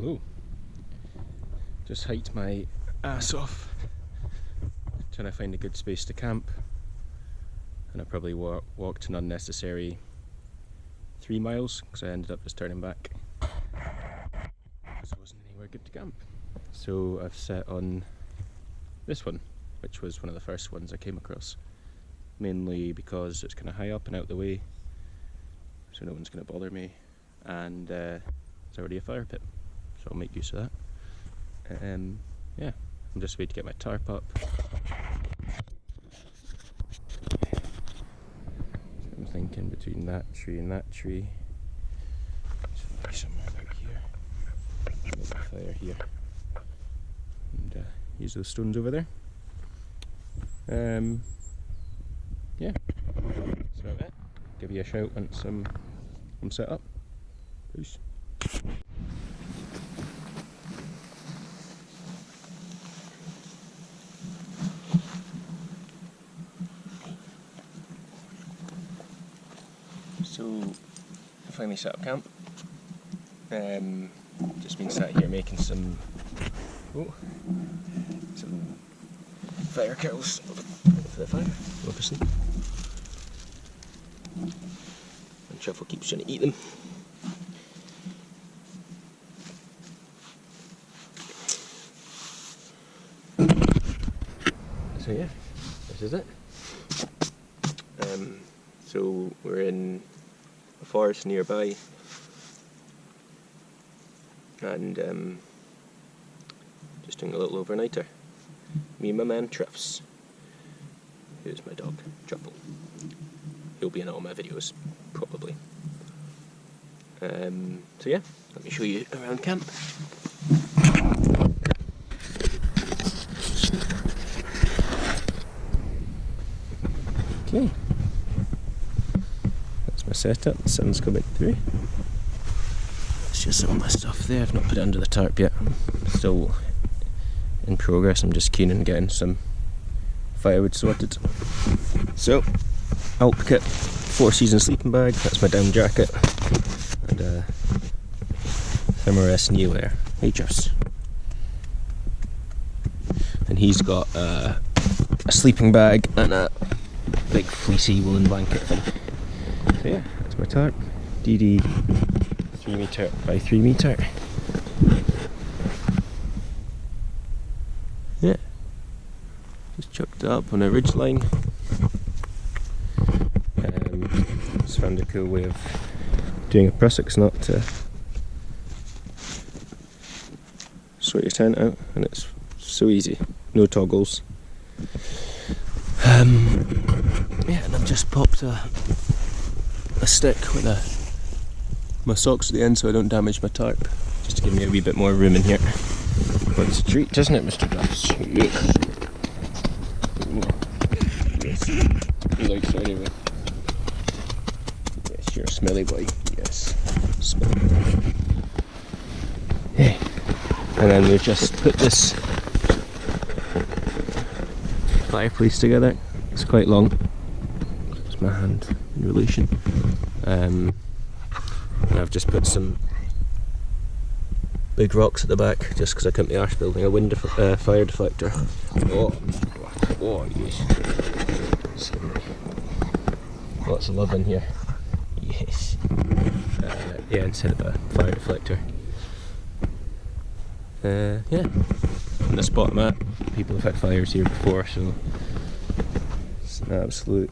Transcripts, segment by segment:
Hello. Just hiked my ass off trying to find a good space to camp, and I probably walked an unnecessary 3 miles because I ended up just turning back because I wasn't anywhere good to camp. So I've set on this one, which was one of the first ones I came across, mainly because it's kind of high up and out the way, so no one's going to bother me, and it's already a fire pit, so I'll make use of that. Yeah, I'm just waiting to get my tarp up. So I'm thinking between that tree and that tree, so somewhere about here, make a fire here, and use those stones over there. Yeah, that's about it. Give you a shout once I'm set up. Peace. So I finally set up camp. Just been sat here making some fire kettles for the fire, obviously. And Truffle keeps trying to eat them. So yeah, this is it. So we're in a forest nearby, and just doing a little overnighter. Me and my man Truffs, who's my dog, Truffle. He'll be in all my videos, probably. So yeah, let me show you around camp. Okay, that's my setup. The sun's coming through. It's just some of my stuff there. I've not put it under the tarp yet. I'm still in progress. I'm just keen on getting some firewood sorted. So, Alp kit, 4 season sleeping bag. That's my down jacket, and Thermarest knee wear. Hey, Jeffs. And he's got a sleeping bag and a big fleecy woolen blanket thing. So yeah, that's my tarp. DD 3 metre by 3 metre. Yeah, just chucked it up on a ridge line. Just found a cool way of doing a prusik knot to sort your tent out, and it's so easy, no toggles. Yeah, and I've just popped a stick with my socks at the end so I don't damage my tarp, just to give me a wee bit more room in here. But it's a treat, isn't it, Mr. Duffs? Yes. He likes it anyway. Yes, you're a smelly boy. Yes, smelly boy. Hey. And then we've just put this fireplace together. It's quite long. It's my hand in relation. And I've just put some big rocks at the back just because I couldn't be arsed building a fire deflector. Oh yes. Lots of love in here. Yes. Yeah, instead of a fire deflector. Yeah. In the spot I'm at, people have had fires here before, so it's an absolute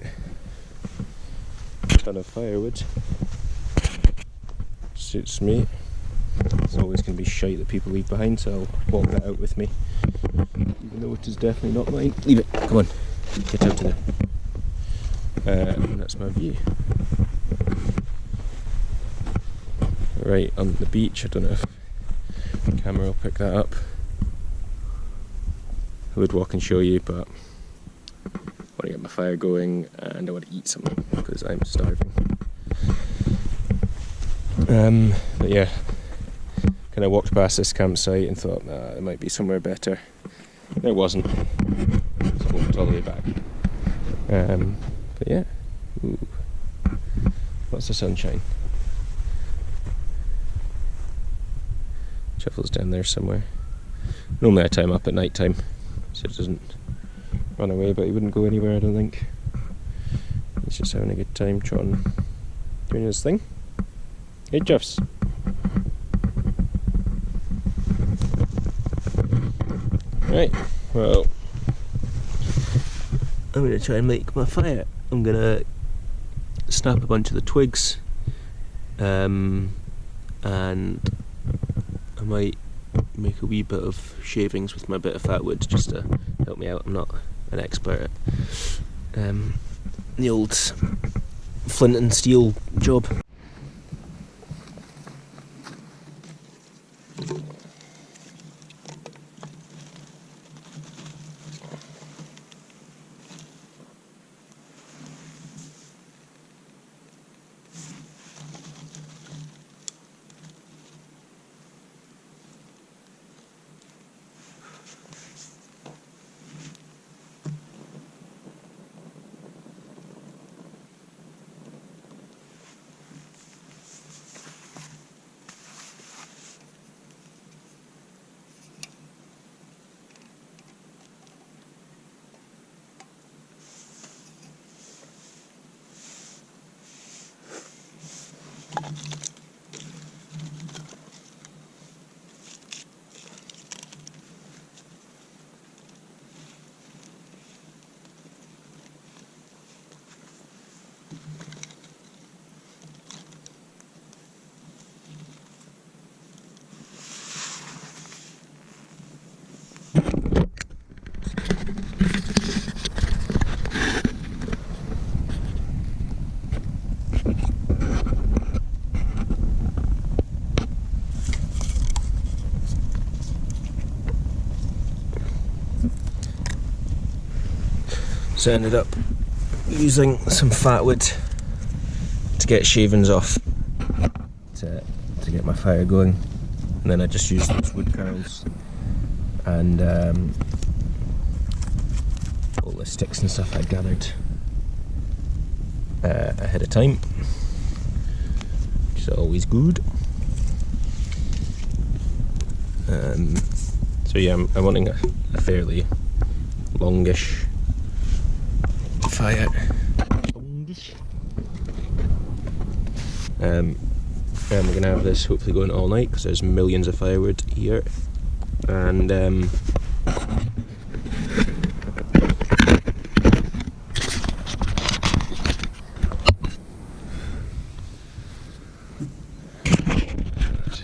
ton of firewood. Suits me. It's always going to be shite that people leave behind, so I'll walk that out with me, even though it is definitely not mine. Leave it, come on, get out of there. And that's my view. Right on the beach. I don't know if the camera will pick that up. I would walk and show you, but I want to get my fire going and I want to eat something because I'm starving. But yeah, kind of walked past this campsite and thought, nah, it might be somewhere better. There wasn't, so I walked all the way back. But yeah, ooh, lots of sunshine. Truffle's down there somewhere. Normally I tie him up at night time so it doesn't run away, but he wouldn't go anywhere, I don't think. He's just having a good time trotting, doing his thing. Hey Juffs! Right, well, I'm going to try and make my fire. I'm going to snap a bunch of the twigs, and I might make a wee bit of shavings with my bit of fat wood just to help me out. I'm not an expert at the old flint and steel job. So I ended up using some fat wood to get shavings off to get my fire going, and then I just used those wood curls and all the sticks and stuff I gathered ahead of time, which is always good. So yeah, I'm wanting a fairly longish fire. And we're gonna have this hopefully going all night because there's millions of firewood here, and let's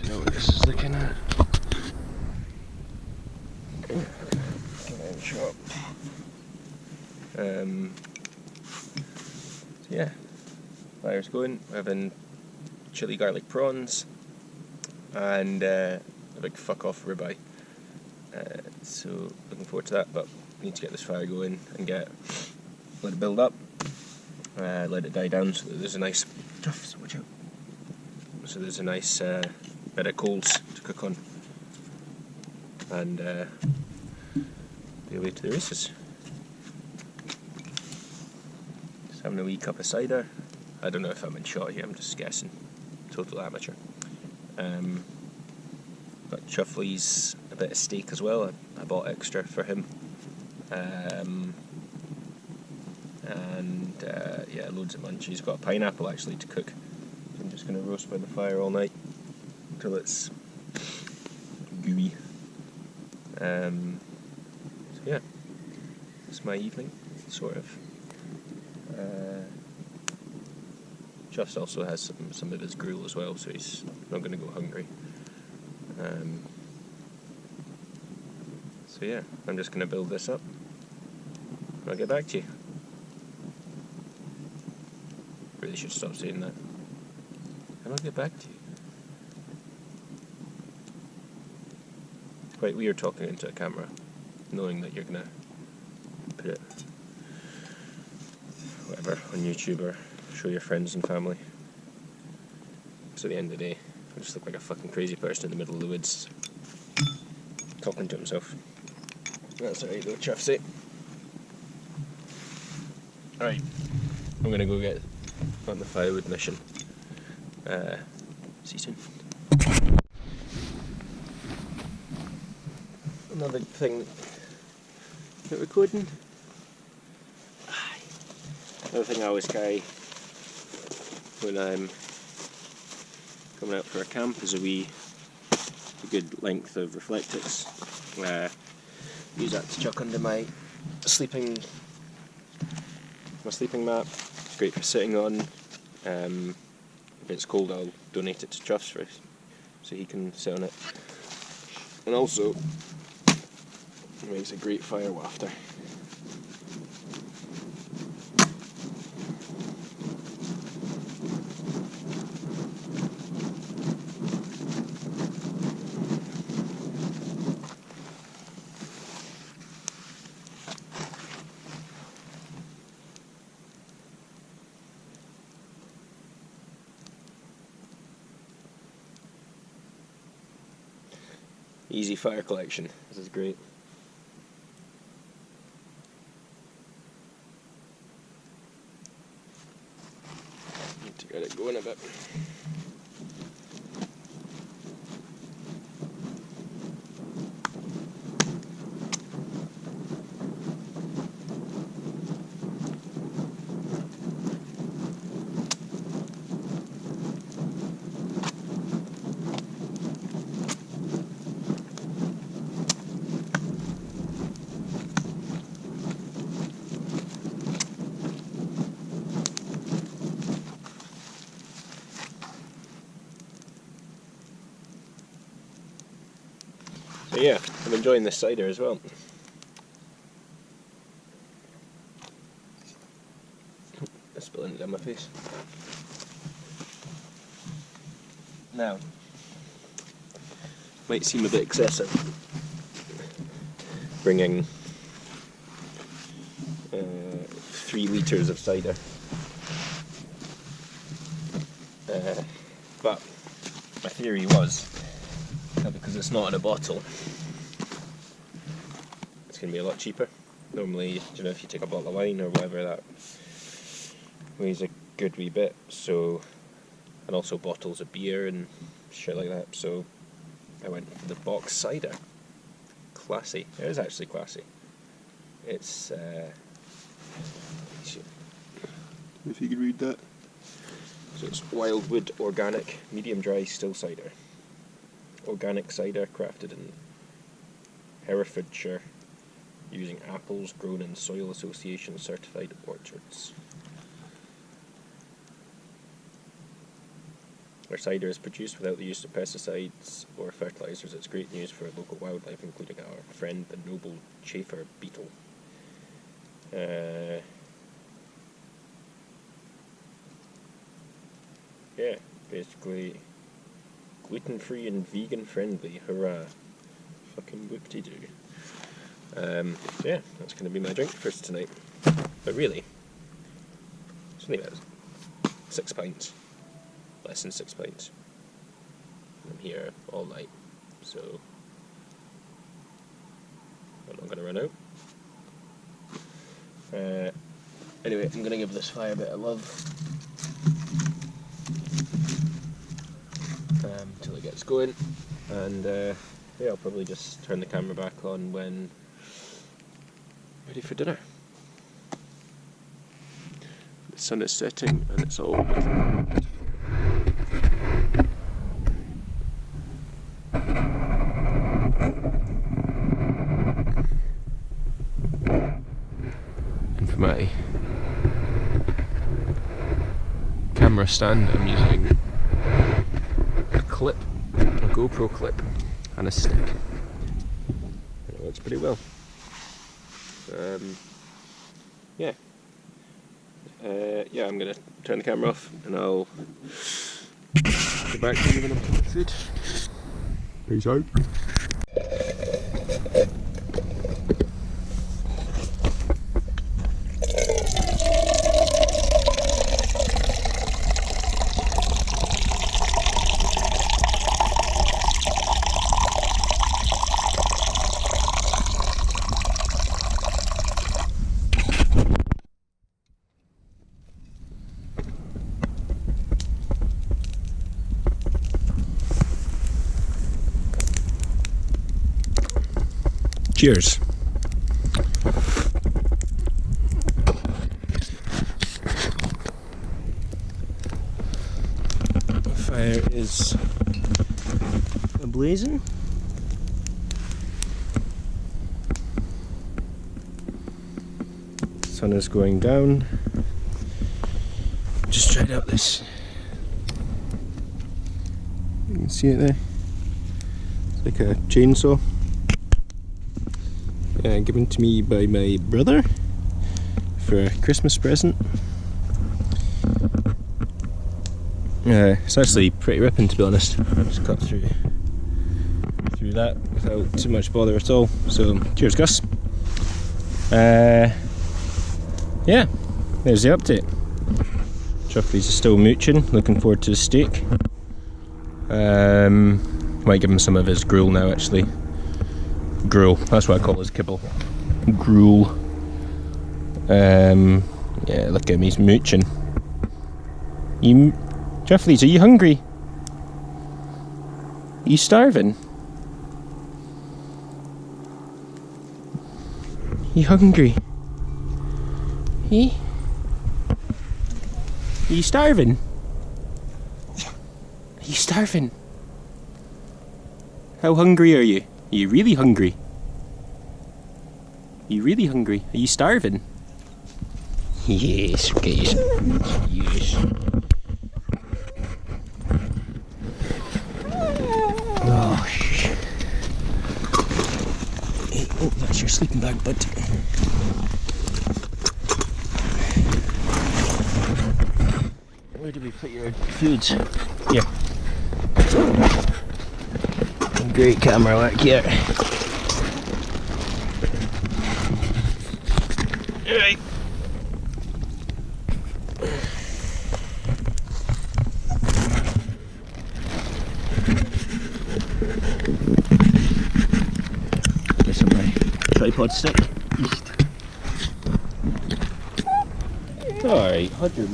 know what this is looking at. So yeah, fire's going. We're having chili garlic prawns and a big fuck off ribeye. So looking forward to that, but we need to get this fire going and let it build up, let it die down so that there's a nice watch out. So there's a nice bit of coals to cook on, and be away to the races. Just having a wee cup of cider. I don't know if I'm in shot here, I'm just guessing. Total amateur. Got Truffle's a bit of steak as well. I bought extra for him. Yeah, loads of munchies. Got a pineapple actually to cook. So I'm just going to roast by the fire all night until it's gooey. So yeah, it's my evening, sort of. Just also has some of his gruel as well, so he's not going to go hungry. So yeah, I'm just going to build this up and I'll get back to you. Really should stop saying that. And I'll get back to you. It's quite weird talking into a camera, knowing that you're going to put it, whatever, on YouTube or show your friends and family. So at the end of the day, I just look like a fucking crazy person in the middle of the woods, talking to himself. That's alright though, Chuffsy. Alright, I'm gonna go get on the firewood mission. See you soon. Another thing that recording. Another thing I always carry when I'm coming out for a camp is a good length of Reflectix. Use that to chuck under my sleeping mat. It's great for sitting on. If it's cold, I'll donate it to Truffle so he can sit on it. And also, it makes a great fire wafter. Easy fire collection. This is great. Need to get it going a bit. So yeah, I'm enjoying this cider as well. It's spilling it down my face. Now, might seem a bit excessive bringing 3 litres of cider, but my theory was that because it's not in a bottle, it's going to be a lot cheaper. Normally, you know, if you take a bottle of wine or whatever, that weighs a good wee bit. So, and also bottles of beer and shit like that. So, I went for the box cider. Classy. It is actually classy. It's if you could read that. So it's Wildwood Organic Medium Dry Still Cider. Organic cider crafted in Herefordshire using apples grown in Soil Association certified orchards. Our cider is produced without the use of pesticides or fertilisers. It's great news for local wildlife, including our friend the noble chafer beetle. Yeah, basically gluten-free and vegan-friendly. Hurrah! Fucking whoop-de-doo. Yeah, that's going to be my drink for tonight. But really, it's only about 6 pints. Less than 6 pints. I'm here all night, so I'm not going to run out. Anyway, I'm going to give this fire a bit of love until it gets going, and yeah, I'll probably just turn the camera back on when ready for dinner. The sun is setting and it's all and for my camera stand I'm using a clip, a GoPro clip and a stick. And it works pretty well. Yeah. Yeah, I'm gonna turn the camera off and I'll get back to you when I'm cooking food. Peace out. Cheers. The fire is ablazing. Sun is going down. Just tried out this. You can see it there. It's like a chainsaw. Given to me by my brother for a Christmas present. It's actually pretty ripping, to be honest. Just cut through that without too much bother at all. So cheers, Gus. Yeah, there's the update. Truffles is still mooching, looking forward to the steak. Might give him some of his gruel now, actually. Gruel, that's what I call his kibble. Gruel. Yeah, look at him, he's mooching. Truffles, are you hungry? Are you starving? Are you hungry? Hey? Are you starving? Are you starving? How hungry are you? Are you really hungry? Are you really hungry? Are you starving? Yes, guys. Yes. Oh, shit. Hey, oh, that's your sleeping bag, bud. Where do we put your foods? Here. Great camera work here. Alright. This on my tripod stick. Alright, 100.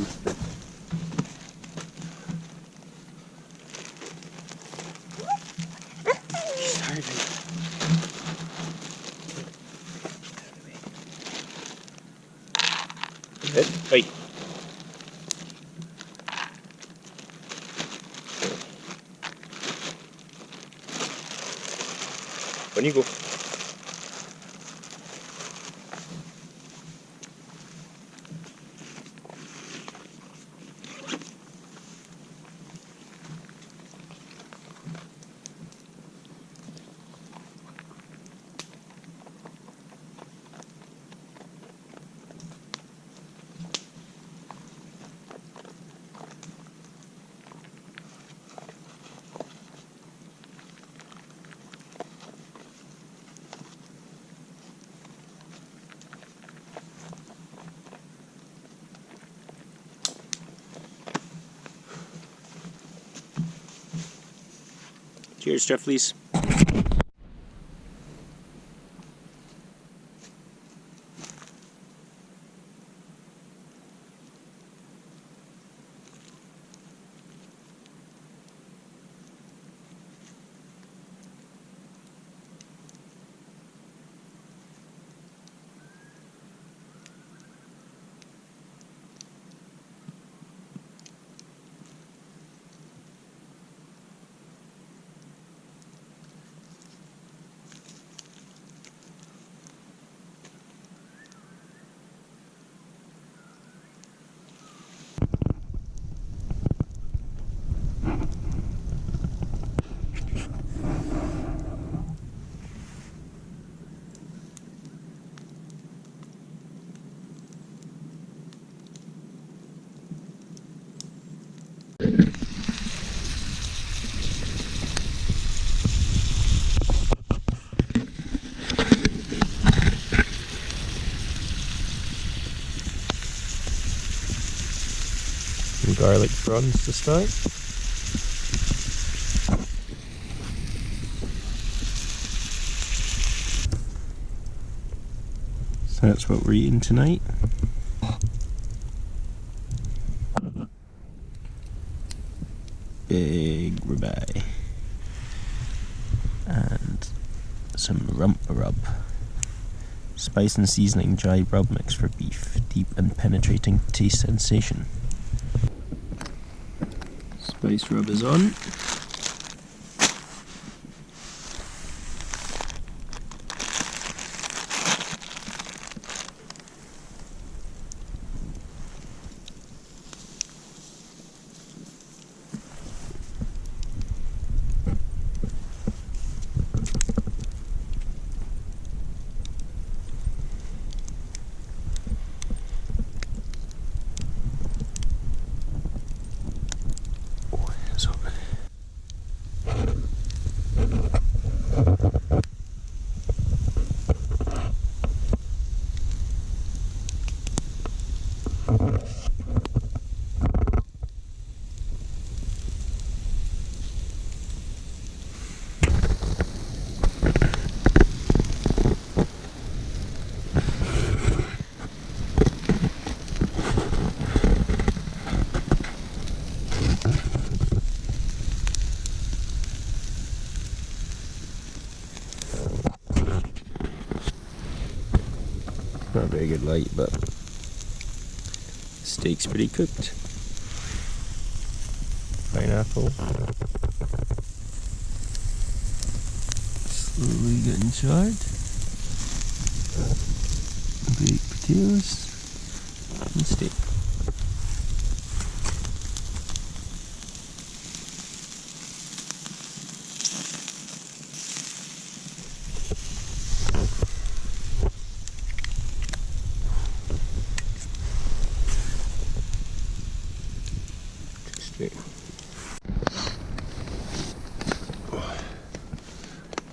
Right. When you go. Cheers, Truffles. Some garlic prawns to start. So that's what we're eating tonight. Big ribeye and some rump rub. Spice and seasoning dry rub mix for beef. Deep and penetrating taste sensation. Spice rub is on. Not a very good light, but steak's pretty cooked. Pineapple. Slowly getting charred. Baked potatoes and steak.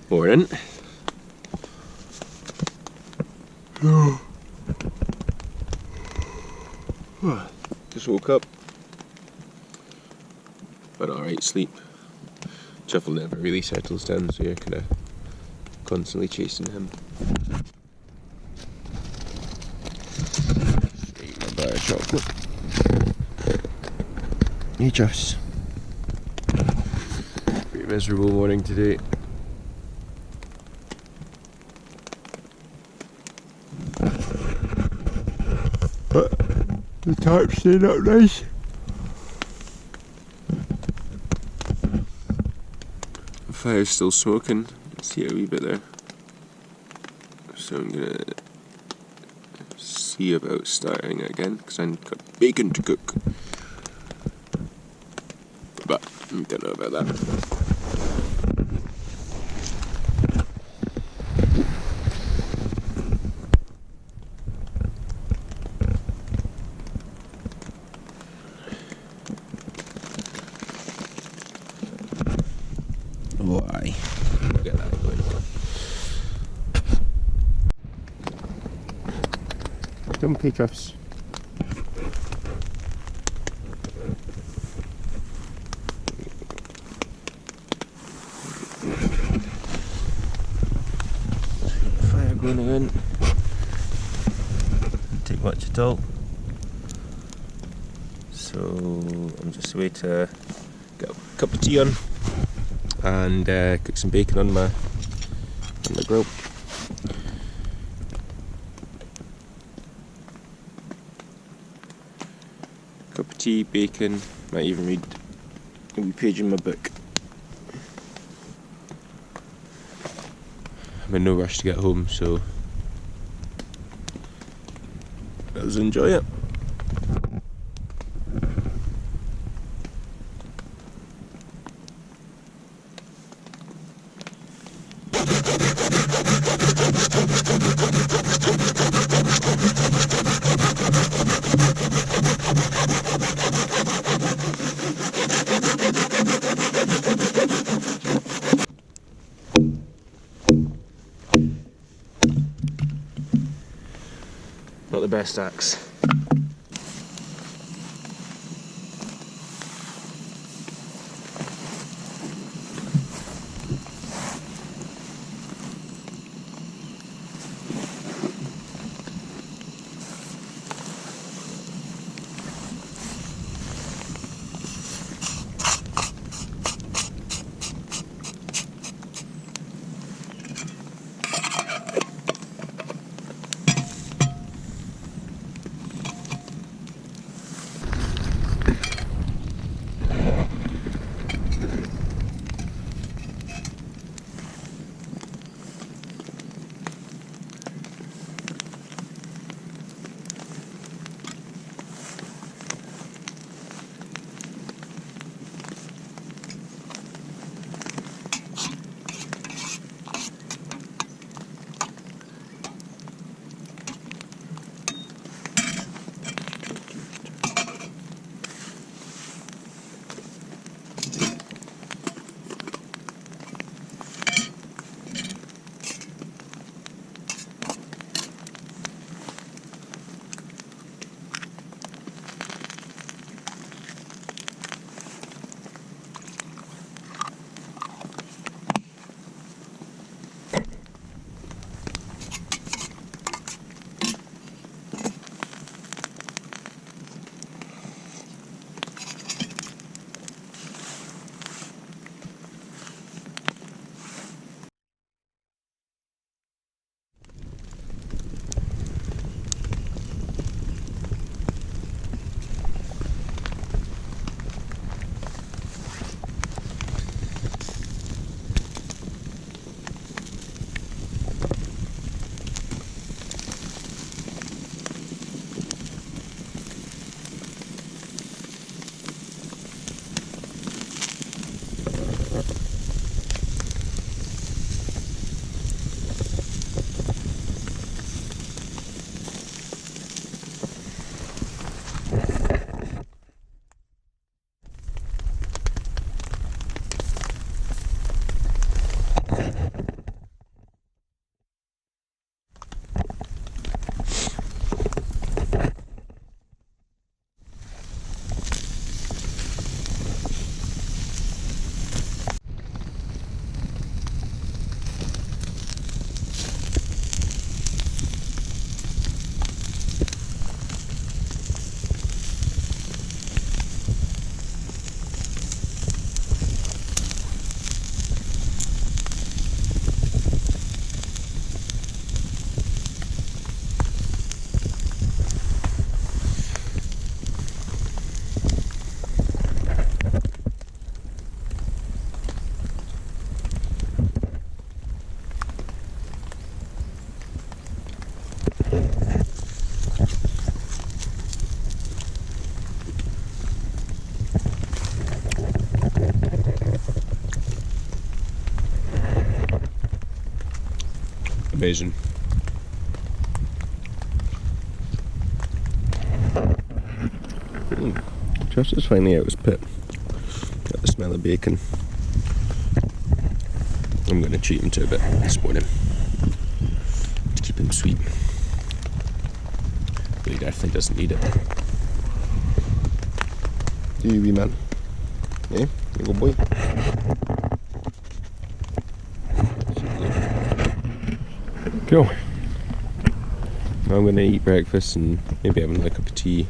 Morning. Just woke up. But alright sleep. Truffle never really settles down, so you're kind of constantly chasing him. Eat my bar of chocolate. Hey Truffs. Pretty miserable morning today. But the tarp stayed up nice. The fire's still smoking. You can see it a wee bit there. So I'm gonna see about starting it again because I've got bacon to cook. But I don't know about that. Why? Get that going. Don't pay Truffs. Fire going again. Didn't take much at all. So I'm just away to get a cup of tea on and cook some bacon on the grill. Cup of tea, bacon, might even read a wee page in my book. I'm in no rush to get home, so let's enjoy it. Not the best axe. amazing. Just is finally out his pit. Got the smell of bacon. I'm going to treat him to a bit this morning to keep him sweet. But he definitely doesn't need it. Do you, wee man? Yeah, you good boy. Cool. Now I'm going to eat breakfast and maybe have another cup of tea.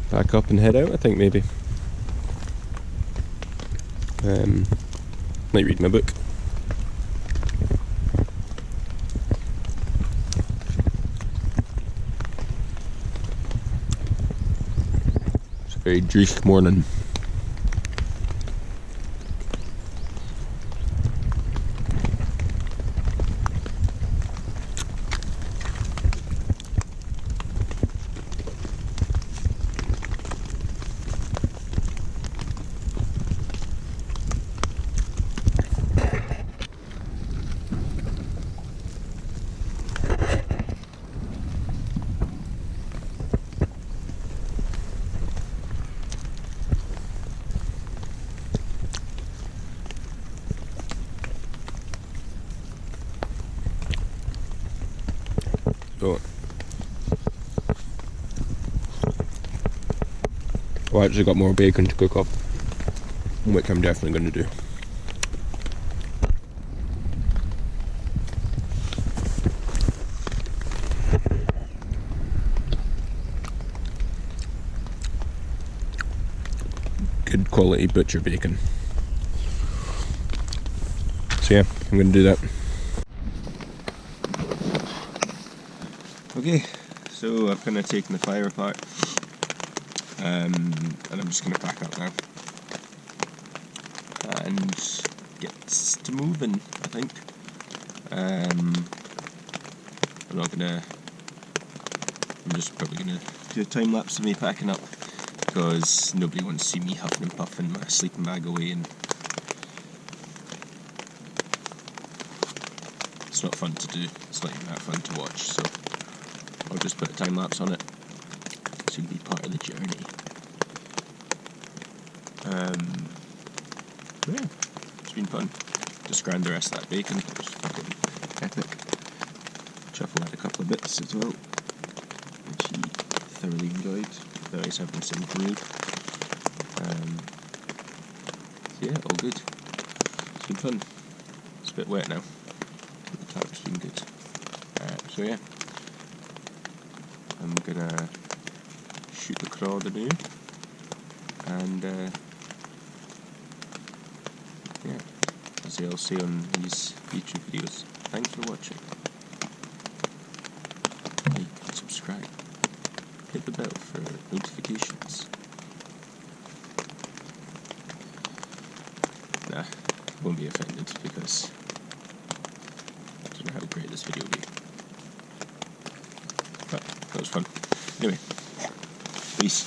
Back up and head out, I think, maybe. Might read my book. It's a very dreich morning. So, I actually got more bacon to cook up, which I'm definitely going to do. Good quality butcher bacon. So yeah, I'm going to do that. Okay, so I've kind of taken the fire apart, and I'm just going to pack up now and get to moving, I think. I'm just probably going to do a time lapse of me packing up, because nobody wants to see me huffing and puffing my sleeping bag away, and it's not fun to do, it's not even that fun to watch, so I'll just put a time lapse on it to be part of the journey. Yeah, it's been fun. Just grind the rest of that bacon, it was fucking epic. Truffle had a couple of bits as well, which he thoroughly enjoyed. Now he's having some brew. Yeah, all good. It's been fun. It's a bit wet now, but the tarp's been good. So yeah, I'm gonna shoot the craw now, and yeah, as I'll say on these YouTube videos, thanks for watching. Like and subscribe. Hit the bell for notifications. Nah, won't be offended because I don't know how great this video will be. But that was fun. Anyway, peace.